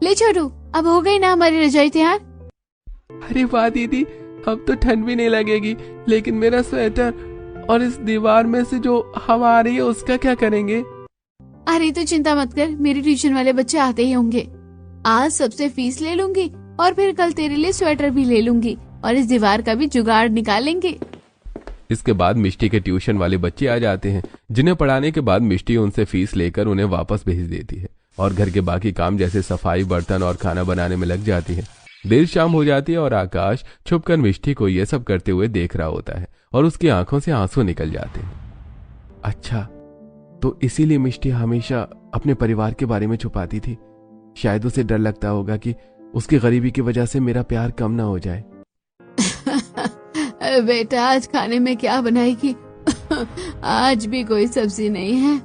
ले छोटू, अब हो गई ना हमारी रजाई तैयार। अरे वाह दीदी, अब तो ठंड भी नहीं लगेगी, लेकिन मेरा स्वेटर और इस दीवार में से जो हवा आ रही है उसका क्या करेंगे? अरे तो चिंता मत कर, मेरे ट्यूशन वाले बच्चे आते ही होंगे। आज सबसे फीस ले लूंगी और फिर कल तेरे लिए स्वेटर भी ले लूंगी और इस दीवार का भी जुगाड़ निकालेंगे। इसके बाद मिष्टी के ट्यूशन वाले बच्चे आ जाते हैं, जिन्हें पढ़ाने के बाद मिष्टी उनसे फीस लेकर उन्हें वापस भेज देती है और घर के बाकी काम जैसे सफाई, बर्तन और खाना बनाने में लग जाती है। देर शाम हो जाती है और आकाश छुपकर मिष्टी को यह सब करते हुए देख रहा होता है और उसकी आंखों से आंसू निकल जाते हैं। अच्छा, तो इसीलिए मिष्टी हमेशा अपने परिवार के बारे में छुपाती थी। शायद उसे डर लगता होगा कि उसकी गरीबी की वजह से मेरा प्यार कम ना हो जाए। बेटा, आज खाने में क्या बनाएगी? आज भी कोई सब्जी नहीं है।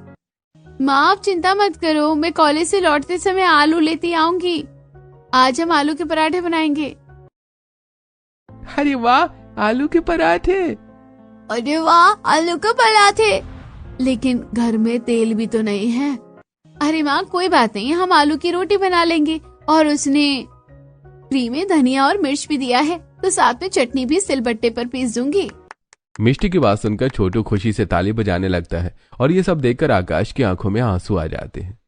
माँ, आप चिंता मत करो, मैं कॉलेज से लौटते समय आलू लेती आऊंगी। आज हम आलू के पराठे बनाएंगे। अरे वाह, आलू के पराठे! अरे वाह, आलू के पराठे! लेकिन घर में तेल भी तो नहीं है। अरे माँ, कोई बात नहीं, हम आलू की रोटी बना लेंगे और उसने फ्री में धनिया और मिर्च भी दिया है, तो साथ में चटनी भी सिलबट्टे पर पीस दूंगी। मिष्टी की बात सुनकर छोटू खुशी से ताली बजाने लगता है और ये सब देखकर आकाश की आंखों में आंसू आ जाते हैं।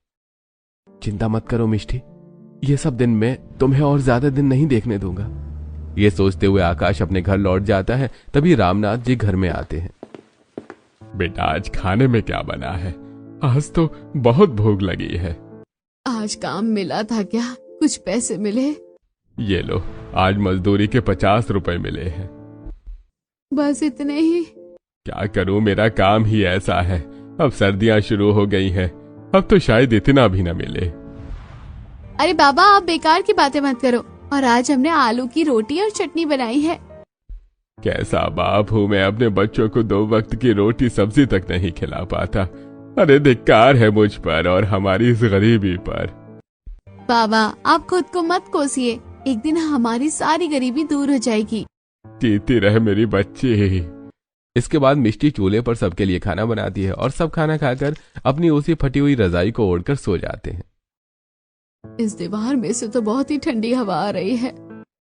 चिंता मत करो मिष्टी, ये सब दिन मैं तुम्हें और ज्यादा दिन नहीं देखने दूंगा। ये सोचते हुए आकाश अपने घर लौट जाता है। तभी रामनाथ जी घर में आते हैं। बेटा, आज खाने में क्या बना है? आज तो बहुत भूख लगी है। आज काम मिला था क्या? कुछ पैसे मिले? ये लो, आज मजदूरी के 50 रुपए मिले हैं। बस इतने ही? क्या करूं, मेरा काम ही ऐसा है। अब सर्दियां शुरू हो गई हैं, अब तो शायद इतना भी न मिले। अरे बाबा, आप बेकार की बातें मत करो। और आज हमने आलू की रोटी और चटनी बनाई है। कैसा बाप हूँ मैं, अपने बच्चों को 2 वक्त की रोटी सब्जी तक नहीं खिला पाता। अरे धिक्कार है मुझ पर और हमारी इस गरीबी पर। बाबा, आप खुद को मत कोसिए, एक दिन हमारी सारी गरीबी दूर हो जाएगी। जीती रहे मेरी बच्ची। इसके बाद मिष्टी चूल्हे पर सबके लिए खाना बनाती है और सब खाना खाकर अपनी उसी फटी हुई रजाई को ओढ़कर सो जाते हैं। इस दीवार में से तो बहुत ही ठंडी हवा आ रही है।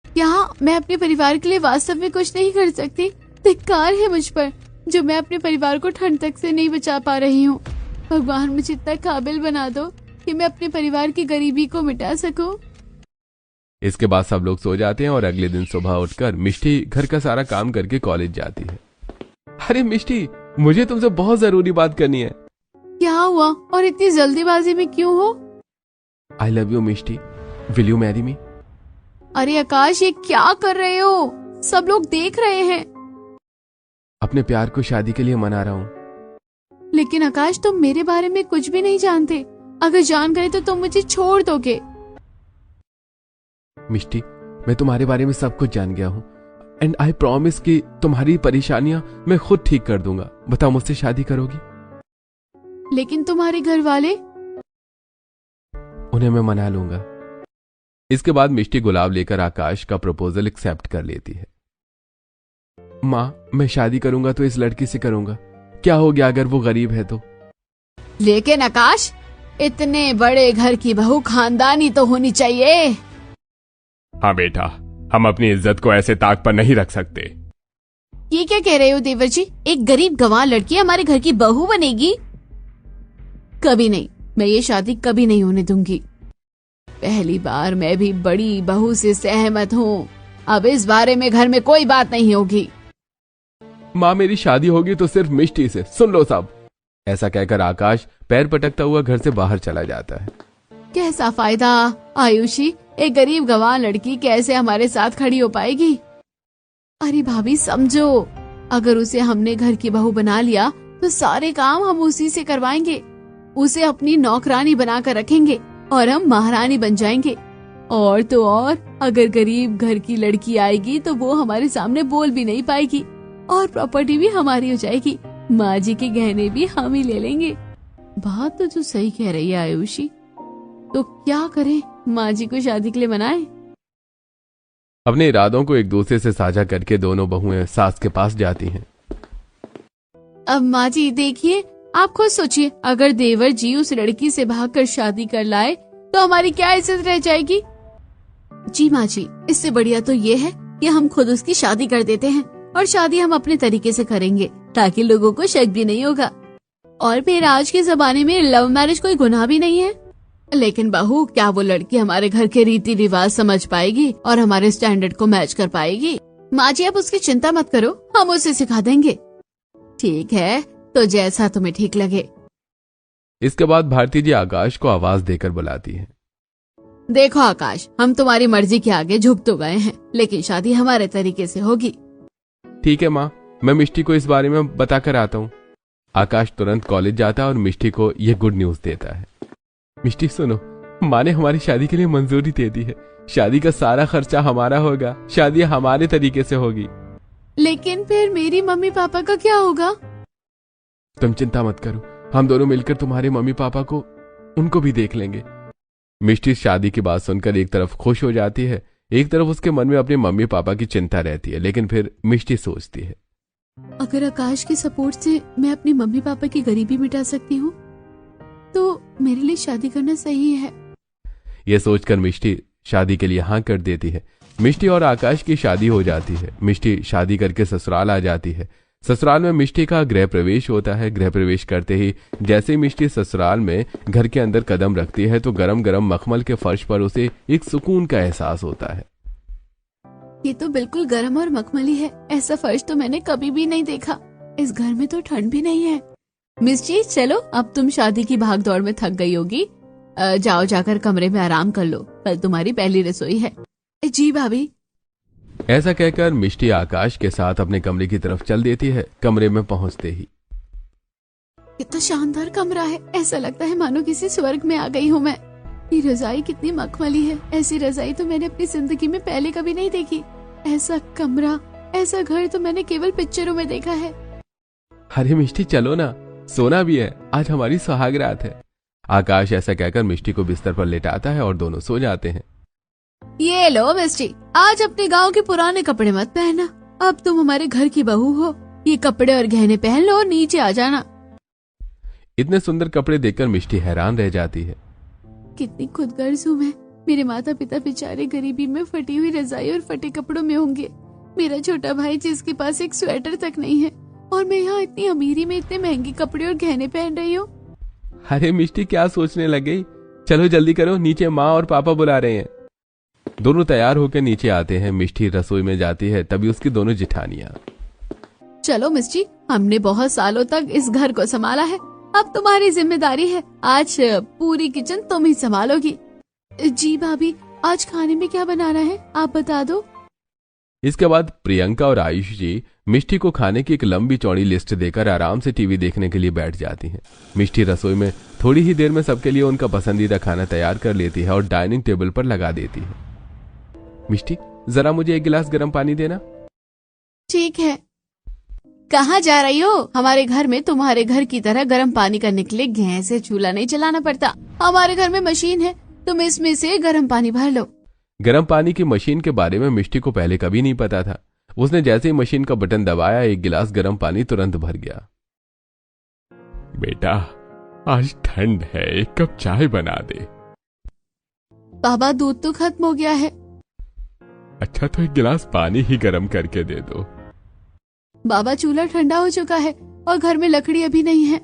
यहाँ मैं अपने परिवार के लिए वास्तव में कुछ नहीं कर सकती। धिक्कार है मुझ पर, जो मैं अपने परिवार को ठंड तक से नहीं बचा पा रही हूँ। भगवान मुझे इतना काबिल बना दो कि मैं अपने परिवार की गरीबी को मिटा सकूं। इसके बाद सब लोग सो जाते हैं और अगले दिन सुबह उठकर मिष्टी घर का सारा काम करके कॉलेज जाती है। अरे मिष्टी, मुझे तुमसे बहुत जरूरी बात करनी है। क्या हुआ और इतनी जल्दीबाजी में क्यों हो? I love you Mishti, will you marry me? अरे आकाश, ये क्या कर रहे हो? सब लोग देख रहे हैं। अपने प्यार को शादी के लिए मना रहा हूँ। लेकिन आकाश, तुम मेरे बारे में कुछ भी नहीं जानते। अगर जान गए तो तुम मुझे छोड़ दोगे। मिष्टी, मैं तुम्हारे बारे में सब कुछ जान गया हूँ एंड आई प्रॉमिस कि तुम्हारी परेशानियां मैं खुद ठीक कर दूंगा। बताओ, मुझसे शादी करोगी? लेकिन तुम्हारे घर वाले? उन्हें मैं मना लूंगा। इसके बाद मिष्टी गुलाब लेकर आकाश का प्रपोजल एक्सेप्ट कर लेती है। माँ, मैं शादी करूंगा तो इस लड़की से करूंगा। क्या हो गया अगर वो गरीब है तो? लेकिन आकाश, इतने बड़े घर की बहू खानदानी तो होनी चाहिए। हाँ बेटा, हम अपनी इज्जत को ऐसे ताक पर नहीं रख सकते। ये क्या कह रहे हो देवर जी? एक गरीब गंवार लड़की हमारे घर की बहू बनेगी? कभी नहीं, मैं ये शादी कभी नहीं होने दूंगी। पहली बार मैं भी बड़ी बहू से सहमत हूँ। अब इस बारे में घर में कोई बात नहीं होगी। माँ, मेरी शादी होगी तो सिर्फ मिष्टी से, सुन लो सब। ऐसा कहकर आकाश पैर पटकता हुआ घर से बाहर चला जाता है। कैसा फायदा आयुषी, एक गरीब गंवार लड़की कैसे हमारे साथ खड़ी हो पाएगी? अरे भाभी समझो, अगर उसे हमने घर की बहू बना लिया तो सारे काम हम उसी से करवाएंगे। उसे अपनी नौकरानी बनाकर रखेंगे और हम महारानी बन जाएंगे। और तो और, अगर गरीब घर की लड़की आएगी तो वो हमारे सामने बोल भी नहीं पाएगी और प्रॉपर्टी भी हमारी हो जाएगी। माँ जी के गहने भी हम ही ले लेंगे। बात तो तू सही कह रही है आयुषी। तो क्या करें, माँ जी को शादी के लिए मनाएं? अपने इरादों को एक दूसरे से साझा करके दोनों बहुएं सास के पास जाती हैं। अब माँ जी देखिए, आप खुद सोचिए, अगर देवर जी उस लड़की से भागकर शादी कर लाए तो हमारी क्या इज्जत रह जाएगी। जी माँ जी, इससे बढ़िया तो ये है कि हम खुद उसकी शादी कर देते हैं और शादी हम अपने तरीके से करेंगे ताकि लोगों को शक भी नहीं होगा। और फिर आज के जमाने में लव मैरिज कोई गुनाह भी नहीं है। लेकिन बहू, क्या वो लड़की हमारे घर के रीति रिवाज समझ पाएगी और हमारे स्टैंडर्ड को मैच कर पाएगी? माँ जी, आप उसकी चिंता मत करो, हम उसे सिखा देंगे। ठीक है, तो जैसा तुम्हें ठीक लगे। इसके बाद भारती जी आकाश को आवाज देकर बुलाती है। देखो आकाश, हम तुम्हारी मर्जी के आगे झुक तो गए हैं, लेकिन शादी हमारे तरीके से होगी। ठीक है माँ, मैं मिष्टी को इस बारे में बता कर आता हूँ। आकाश तुरंत कॉलेज जाता है और मिष्टी को ये गुड न्यूज देता है। मिष्टी सुनो, माँ ने हमारी शादी के लिए मंजूरी दे दी है। शादी का सारा खर्चा हमारा होगा, शादी हमारे तरीके से होगी। लेकिन फिर मेरी मम्मी पापा का क्या होगा? तुम चिंता मत करो, हम दोनों मिलकर तुम्हारे मम्मी पापा को उनको भी देख लेंगे। मिष्टी शादी की बात सुनकर एक तरफ खुश हो जाती है, एक तरफ उसके मन में अपने मम्मी पापा की चिंता रहती है। लेकिन फिर मिष्टी सोचती है, अगर आकाश के सपोर्ट से मैं अपनी मम्मी पापा की गरीबी मिटा सकती हूँ तो मेरे लिए शादी करना सही है। यह सोचकर मिष्टी शादी के लिए हाँ कर देती है। मिष्टी और आकाश की शादी हो जाती है। मिष्टी शादी करके ससुराल आ जाती है। ससुराल में मिष्टी का गृह प्रवेश होता है। गृह प्रवेश करते ही जैसे ही मिष्टी ससुराल में घर के अंदर कदम रखती है तो गरम गरम मखमल के फर्श पर उसे एक सुकून का एहसास होता है। ये तो बिल्कुल गर्म और मखमली है, ऐसा फर्श तो मैंने कभी भी नहीं देखा। इस घर में तो ठंड भी नहीं है। मिस जी, चलो, अब तुम शादी की भाग दौड़ में थक गई होगी, जाओ जाकर कमरे में आराम कर लो, कल तुम्हारी पहली रसोई है। जी भाभी। ऐसा कहकर मिष्टी आकाश के साथ अपने कमरे की तरफ चल देती है। कमरे में पहुंचते ही कितना शानदार कमरा है, ऐसा लगता है मानो किसी स्वर्ग में आ गई हूँ मैं। ये रजाई कितनी मखमली है, ऐसी रजाई तो मैंने अपनी जिंदगी में पहले कभी नहीं देखी। ऐसा कमरा, ऐसा घर तो मैंने केवल पिक्चरों में देखा है। अरे मिष्टी चलो ना, सोना भी है, आज हमारी सुहागरात है। आकाश ऐसा कहकर मिष्टी को बिस्तर पर लेटाता है और दोनों सो जाते हैं। ये लो मिष्टी, आज अपने गांव के पुराने कपड़े मत पहनना, अब तुम हमारे घर की बहू हो। ये कपड़े और गहने पहन लो और नीचे आ जाना। इतने सुंदर कपड़े देखकर मिष्टी हैरान रह जाती है। कितनी खुदगर्ज हूँ मैं। मेरे माता पिता बेचारे गरीबी में फटी हुई रजाई और फटे कपड़ों में होंगे। मेरा छोटा भाई जिसके पास एक स्वेटर तक नहीं है, और मैं यहाँ इतनी अमीरी में इतने महंगे कपड़े और गहने पहन रही हूँ। अरे मिष्टी, क्या सोचने लग गई? चलो जल्दी करो, नीचे माँ और पापा बुला रहे हैं। दोनों तैयार होकर नीचे आते हैं। मिष्टी रसोई में जाती है, तभी उसकी दोनों जिठानियां। चलो मिष्टी, हमने बहुत सालों तक इस घर को संभाला है, अब तुम्हारी जिम्मेदारी है। आज पूरी किचन तुम ही संभालोगी। जी भाभी, आज खाने में क्या बनाना है आप बता दो। इसके बाद प्रियंका और आयुष जी मिष्टी को खाने की एक लंबी चौड़ी लिस्ट देकर आराम से टीवी देखने के लिए बैठ जाती हैं। मिष्टी रसोई में थोड़ी ही देर में सबके लिए उनका पसंदीदा खाना तैयार कर लेती है और डाइनिंग टेबल पर लगा देती है। मिष्टी, जरा मुझे एक गिलास गर्म पानी देना। ठीक है। कहाँ जा रही हो? हमारे घर में तुम्हारे घर की तरह गर्म पानी करने के लिए गैस से चूल्हा नहीं चलाना पड़ता। हमारे घर में मशीन है, तुम इसमें से गर्म पानी भर लो। गर्म पानी की मशीन के बारे में मिष्टी को पहले कभी नहीं पता था। उसने जैसे ही मशीन का बटन दबाया, एक गिलास गर्म पानी तुरंत भर गया। बेटा, आज ठंड है, एक कप चाय बना दे। बाबा, दूध तो खत्म हो गया है। अच्छा, तो एक गिलास पानी ही गर्म करके दे दो। बाबा, चूल्हा ठंडा हो चुका है और घर में लकड़ी अभी नहीं है।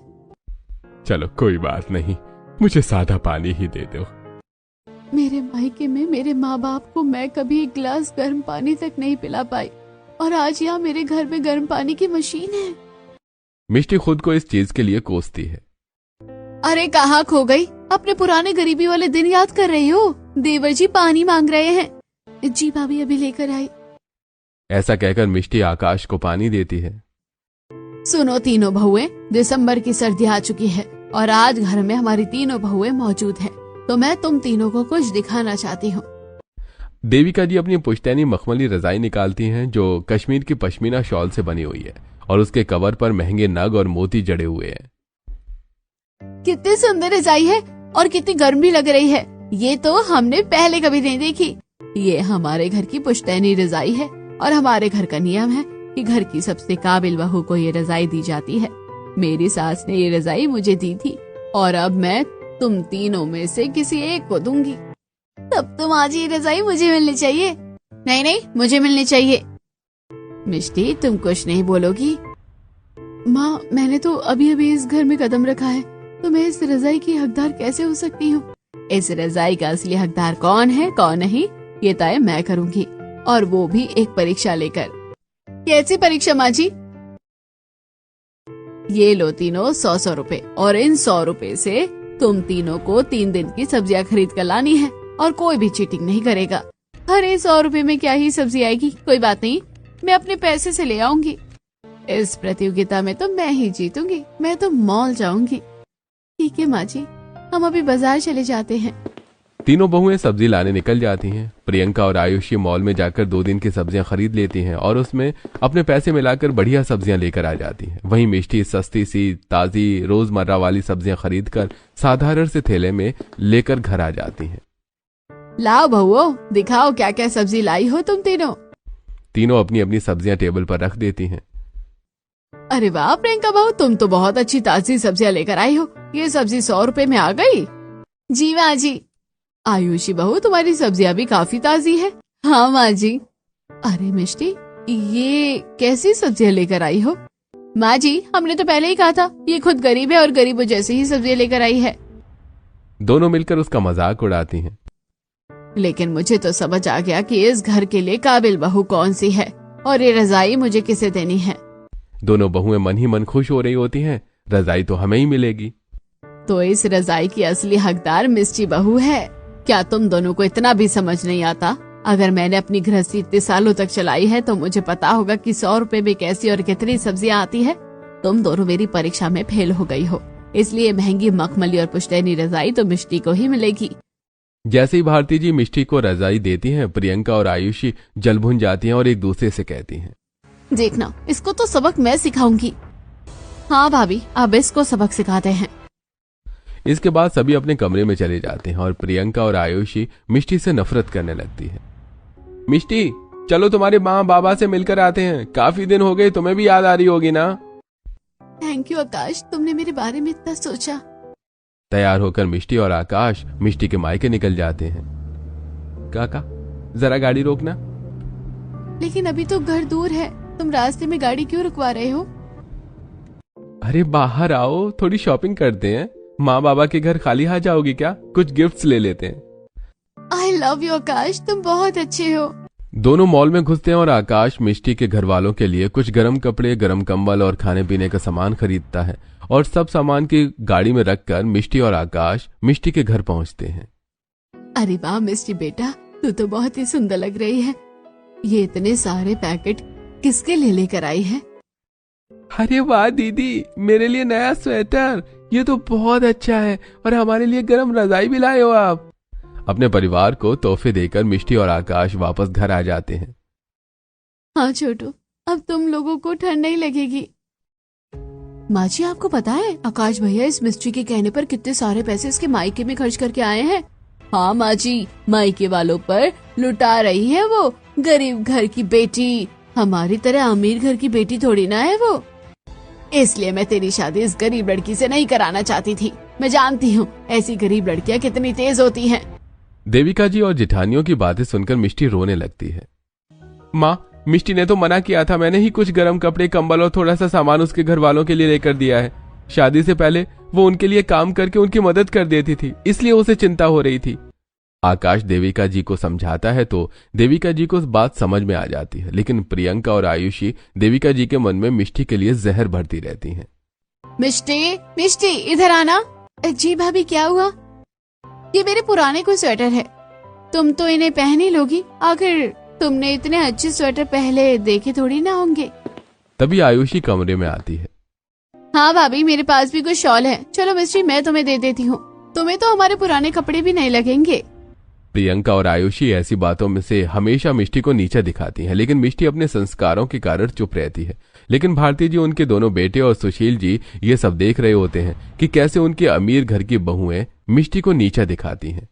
चलो कोई बात नहीं, मुझे सादा पानी ही दे दो। मेरे मायके में मेरे माँ बाप को मैं कभी एक गिलास गर्म पानी तक नहीं पिला पाई, और आज यहाँ मेरे घर में गर्म पानी की मशीन है। मिष्टी खुद को इस चीज के लिए कोसती है। अरे कहाँ खो गई? अपने पुराने गरीबी वाले दिन याद कर रही हो? देवर जी पानी मांग रहे हैं। जी भाभी, अभी लेकर आई। ऐसा कहकर मिष्टी आकाश को पानी देती है। सुनो तीनों बहुएं, दिसंबर की सर्दी आ चुकी है और आज घर में हमारी तीनों बहुएं मौजूद हैं, तो मैं तुम तीनों को कुछ दिखाना चाहती हूँ। देविका जी अपनी पुश्तैनी मखमली रजाई निकालती हैं जो कश्मीर की पश्मीना शॉल से बनी हुई है और उसके कवर पर महंगे नग और मोती जड़े हुए हैं। कितनी सुंदर रजाई है और कितनी गर्म भी लग रही है। ये तो हमने पहले कभी नहीं देखी। ये हमारे घर की पुश्तैनी रजाई है और हमारे घर का नियम है कि घर की सबसे काबिल बहू को ये रजाई दी जाती है। मेरी सास ने ये रजाई मुझे दी थी और अब मैं तुम तीनों में से किसी एक को दूंगी। तब तो आज ये रजाई मुझे मिलनी चाहिए। नहीं नहीं, मुझे मिलनी चाहिए। मिष्टी, तुम कुछ नहीं बोलोगी? माँ, मैंने तो अभी अभी इस घर में कदम रखा है, तो मैं इस रजाई की हकदार कैसे हो सकती हूँ? इस रजाई का असली हकदार कौन है कौन नहीं, ये तय मैं करूँगी, और वो भी एक परीक्षा लेकर। कैसी परीक्षा माँ जी? ये लो तीनों 100 रुपए, और इन 100 रुपए से तुम तीनों को 3 दिन की सब्जियां खरीद कर लानी है, और कोई भी चीटिंग नहीं करेगा। अरे 100 रुपए में क्या ही सब्जी आएगी, कोई बात नहीं, मैं अपने पैसे से ले आऊंगी। इस प्रतियोगिता में तो मैं ही जीतूंगी, मैं तो मॉल जाऊंगी। ठीक है माँ जी, हम अभी बाजार चले जाते हैं। तीनों बहुएं सब्जी लाने निकल जाती हैं। प्रियंका और आयुषी मॉल में जाकर 2 दिन की सब्जियां खरीद लेती हैं और उसमें अपने पैसे मिलाकर बढ़िया सब्जियां लेकर आ जाती हैं। वहीं मिष्टी सस्ती सी ताजी रोजमर्रा वाली सब्जियां खरीदकर साधारण से थैले में लेकर घर आ जाती हैं। लाओ बहुओं, दिखाओ क्या क्या सब्जी लाई हो तुम तीनों। तीनों अपनी अपनी सब्जियां टेबल पर रख देती हैं। अरे वाह प्रियंका बहू, तुम तो बहुत अच्छी ताजी सब्जियां लेकर आई हो। ये सब्जी 100 रुपए में आ गई। जी माँ जी। आयुषी बहू, तुम्हारी सब्जियां भी काफी ताजी है। हाँ माँ जी। अरे मिष्टी, ये कैसी सब्जियां लेकर आई हो? माँ जी, हमने तो पहले ही कहा था, ये खुद गरीब है और गरीबों जैसे ही सब्जियां लेकर आई है। दोनों मिलकर उसका मजाक उड़ाती हैं। लेकिन मुझे तो समझ आ गया कि इस घर के लिए काबिल बहू कौन सी है, और ये रजाई मुझे किसे देनी है। दोनों बहुएं मन ही मन खुश हो रही होती हैं। रजाई तो हमें ही मिलेगी। तो इस रजाई की असली हकदार मिष्टी बहू है। क्या तुम दोनों को इतना भी समझ नहीं आता? अगर मैंने अपनी गृहस्थी इतने सालों तक चलाई है तो मुझे पता होगा कि 100 रुपए में कैसी और कितनी सब्जियां आती है। तुम दोनों मेरी परीक्षा में फेल हो गई हो, इसलिए महंगी मखमली और पुश्तैनी रजाई तो मिष्टी को ही मिलेगी। जैसे ही भारती जी मिष्टी को रजाई देती हैं, प्रियंका और आयुषी जल भुन जाती हैं और एक दूसरे से कहती हैं, देखना, इसको तो सबक मैं सिखाऊंगी। हाँ भाभी, अब इसको सबक सिखाते हैं। इसके बाद सभी अपने कमरे में चले जाते हैं और प्रियंका और आयुषी मिष्टी से नफरत करने लगती है। मिष्टी, चलो तुम्हारे माँ बाबा से मिलकर आते हैं, काफी दिन हो गए, तुम्हें भी याद आ रही होगी ना। थैंक यू आकाश, तुमने मेरे बारे में इतना सोचा। तैयार होकर मिष्टी और आकाश मिष्टी के मायके निकल जाते हैं। काका, जरा गाड़ी रोकना। लेकिन अभी तो घर दूर है, तुम रास्ते में गाड़ी क्यों रुकवा रहे हो? अरे बाहर आओ, थोड़ी शॉपिंग करते हैं। माँ बाबा के घर खाली हाथ जाओगी क्या? कुछ गिफ्ट्स ले लेते हैं। आई लव यू आकाश, तुम बहुत अच्छे हो। दोनों मॉल में घुसते हैं और आकाश मिष्टी के घर वालों के लिए कुछ गर्म कपड़े, गर्म कंबल और खाने पीने का सामान खरीदता है और सब सामान की गाड़ी में रखकर मिष्टी और आकाश मिष्टी के घर पहुंचते हैं। अरे वाह मिष्टी बेटा, तू तो बहुत ही सुंदर लग रही है। ये इतने सारे पैकेट किसके लिए लेकर आई है? अरे वाह दीदी, मेरे लिए नया स्वेटर, ये तो बहुत अच्छा है, और हमारे लिए गर्म रजाई भी लाए हो आप। अपने परिवार को तोहफे देकर मिष्टी और आकाश वापस घर आ जाते हैं। हाँ छोटू, अब तुम लोगों को ठंड नहीं लगेगी। माँ जी, आपको पता है आकाश भैया इस मिस्ट्री के कहने पर कितने सारे पैसे इसके मायके में खर्च करके आए हैं? हाँ माँ जी, मायके वालों पर लुटा रही है वो गरीब घर की बेटी। हमारी तरह अमीर घर की बेटी थोड़ी ना है वो। इसलिए मैं तेरी शादी इस गरीब लड़की से नहीं कराना चाहती थी। मैं जानती हूँ ऐसी गरीब लड़कियाँ कितनी तेज होती हैं। देविका जी और जेठानियों की बातें सुनकर मिष्टी रोने लगती है। माँ, मिष्टी ने तो मना किया था, मैंने ही कुछ गर्म कपड़े, कंबल और थोड़ा सा सामान उसके घर वालों के लिए लेकर दिया है। शादी से पहले वो उनके लिए काम करके उनकी मदद कर देती थी, इसलिए उसे चिंता हो रही थी। आकाश देविका जी को समझाता है तो देविका जी को बात समझ में आ जाती है, लेकिन प्रियंका और आयुषी देविका जी के मन में मिष्टी के लिए जहर भरती रहती हैं। मिष्टी, मिष्टी इधर आना। जी भाभी, क्या हुआ? ये मेरे पुराने कोई स्वेटर है, तुम तो इन्हें पहन ही लोगी। आखिर तुमने इतने अच्छे स्वेटर पहले देखे थोड़ी ना होंगे। तभी आयुषी कमरे में आती है। हाँ भाभी, मेरे पास भी कुछ शॉल है, चलो मिष्टी मैं तुम्हें दे देती हूँ, तुम्हें तो हमारे पुराने कपड़े भी नहीं लगेंगे। प्रियंका और आयुषी ऐसी बातों में से हमेशा मिष्टी को नीचा दिखाती हैं, लेकिन मिष्टी अपने संस्कारों के कारण चुप रहती है। लेकिन भारती जी, उनके दोनों बेटे और सुशील जी ये सब देख रहे होते हैं कि कैसे उनके अमीर घर की बहुएं मिष्टी को नीचा दिखाती हैं।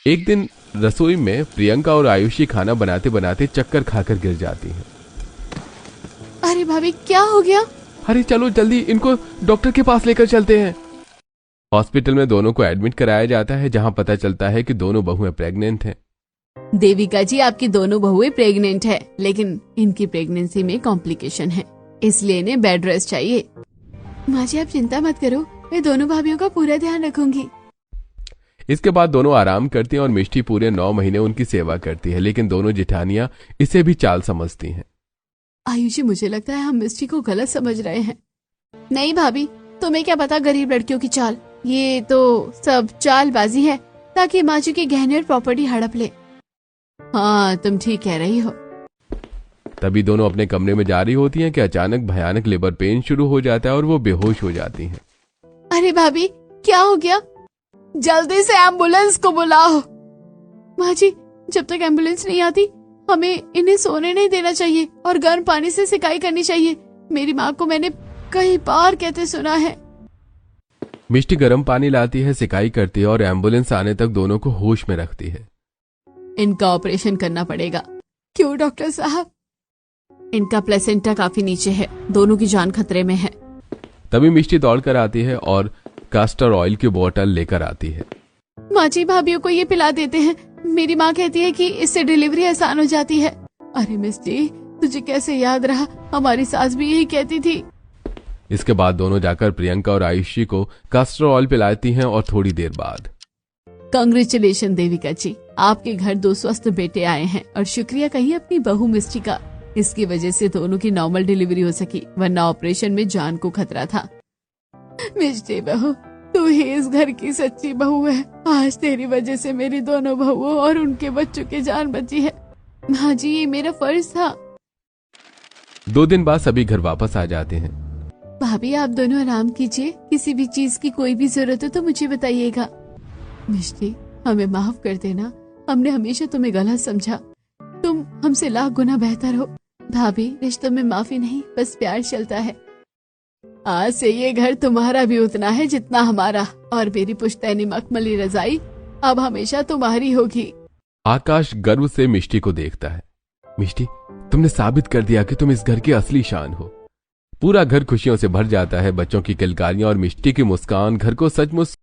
एक दिन रसोई में प्रियंका और आयुषी खाना बनाते बनाते चक्कर खाकर गिर जाती हैं। अरे भाभी, क्या हो गया? अरे चलो जल्दी इनको डॉक्टर के पास लेकर चलते हैं। हॉस्पिटल में दोनों को एडमिट कराया जाता है, जहां पता चलता है कि दोनों बहुएं प्रेग्नेंट हैं। देविका जी, आपकी दोनों बहुएं प्रेग्नेंट है, लेकिन इनकी प्रेगनेंसी में कॉम्प्लिकेशन है, इसलिए इन्हें बेड रेस्ट चाहिए। माँ जी, आप चिंता मत करो, मैं दोनों भाभियों का पूरा ध्यान रखूंगी। इसके बाद दोनों आराम करती हैं और मिष्टी पूरे 9 महीने उनकी सेवा करती है, लेकिन दोनों जिठानियां इसे भी चाल समझती हैं। आयुषी, मुझे लगता है हम मिष्टी को गलत समझ रहे हैं। नहीं भाभी, तुम्हें क्या पता गरीब लड़कियों की चाल, ये तो सब चालबाजी है ताकि माँ जी के गहने और प्रॉपर्टी हड़प ले। हाँ, तुम ठीक कह रही हो। तभी दोनों अपने कमरे में जा रही होती हैं कि अचानक भयानक लेबर पेन शुरू हो जाता है और वो बेहोश हो जाती हैं। अरे भाभी, क्या हो गया? जल्दी से एम्बुलेंस को बुलाओ। माँ जी, जब तक एम्बुलेंस नहीं आती हमें इन्हें सोने नहीं देना चाहिए और गर्म पानी से सिकाई करनी चाहिए। मेरी माँ को मैंने कई बार कहते सुना है। मिष्टी गर्म पानी लाती है, सिकाई करती है और एम्बुलेंस आने तक दोनों को होश में रखती है। इनका ऑपरेशन करना पड़ेगा। क्यों डॉक्टर साहब? इनका प्लेसेंटा काफी नीचे है, दोनों की जान खतरे में है। तभी मिष्टी दौड़कर आती है और कास्टर ऑयल की बोतल लेकर आती है। माँ जी, भाभीियों को ये पिला देते हैं। मेरी माँ कहती है कि इससे डिलीवरी आसान हो जाती है। अरे मिष्टी, तुझे कैसे याद रहा, हमारी सास भी यही कहती थी। इसके बाद दोनों जाकर प्रियंका और आयुषी को कास्टर ऑयल पिलाती हैं और थोड़ी देर बाद कांग्रेचुलेशन देविका जी, आपके घर 2 स्वस्थ बेटे आए हैं और शुक्रिया कहिए अपनी बहू मिष्टी का। इसकी वजह से दोनों की नॉर्मल डिलीवरी हो सकी, वरना ऑपरेशन में जान को खतरा था। मिष्टी बहू, तू ही इस घर की सच्ची बहू है। आज तेरी वजह से मेरी दोनों बहुओं और उनके बच्चों की जान बची है। हाँ जी, ये मेरा फर्ज था। 2 दिन बाद सभी घर वापस आ जाते हैं। भाभी, आप दोनों आराम कीजिए, किसी भी चीज की कोई भी जरूरत हो तो मुझे बताइएगा। मिष्टी, हमें माफ कर देना, हमने हमेशा तुम्हें गलत समझा। तुम हमसे लाख गुना बेहतर हो। भाभी, रिश्तों में माफी नहीं, बस प्यार चलता है। आज से ये घर तुम्हारा भी उतना है जितना हमारा, और मेरी पुश्तैनी मखमली रजाई अब हमेशा तुम्हारी होगी। आकाश गर्व से मिष्टी को देखता है। मिष्टी, तुमने साबित कर दिया कि तुम इस घर की असली शान हो। पूरा घर खुशियों से भर जाता है। बच्चों की किलकारियां और मिष्टी की मुस्कान घर को सचमुच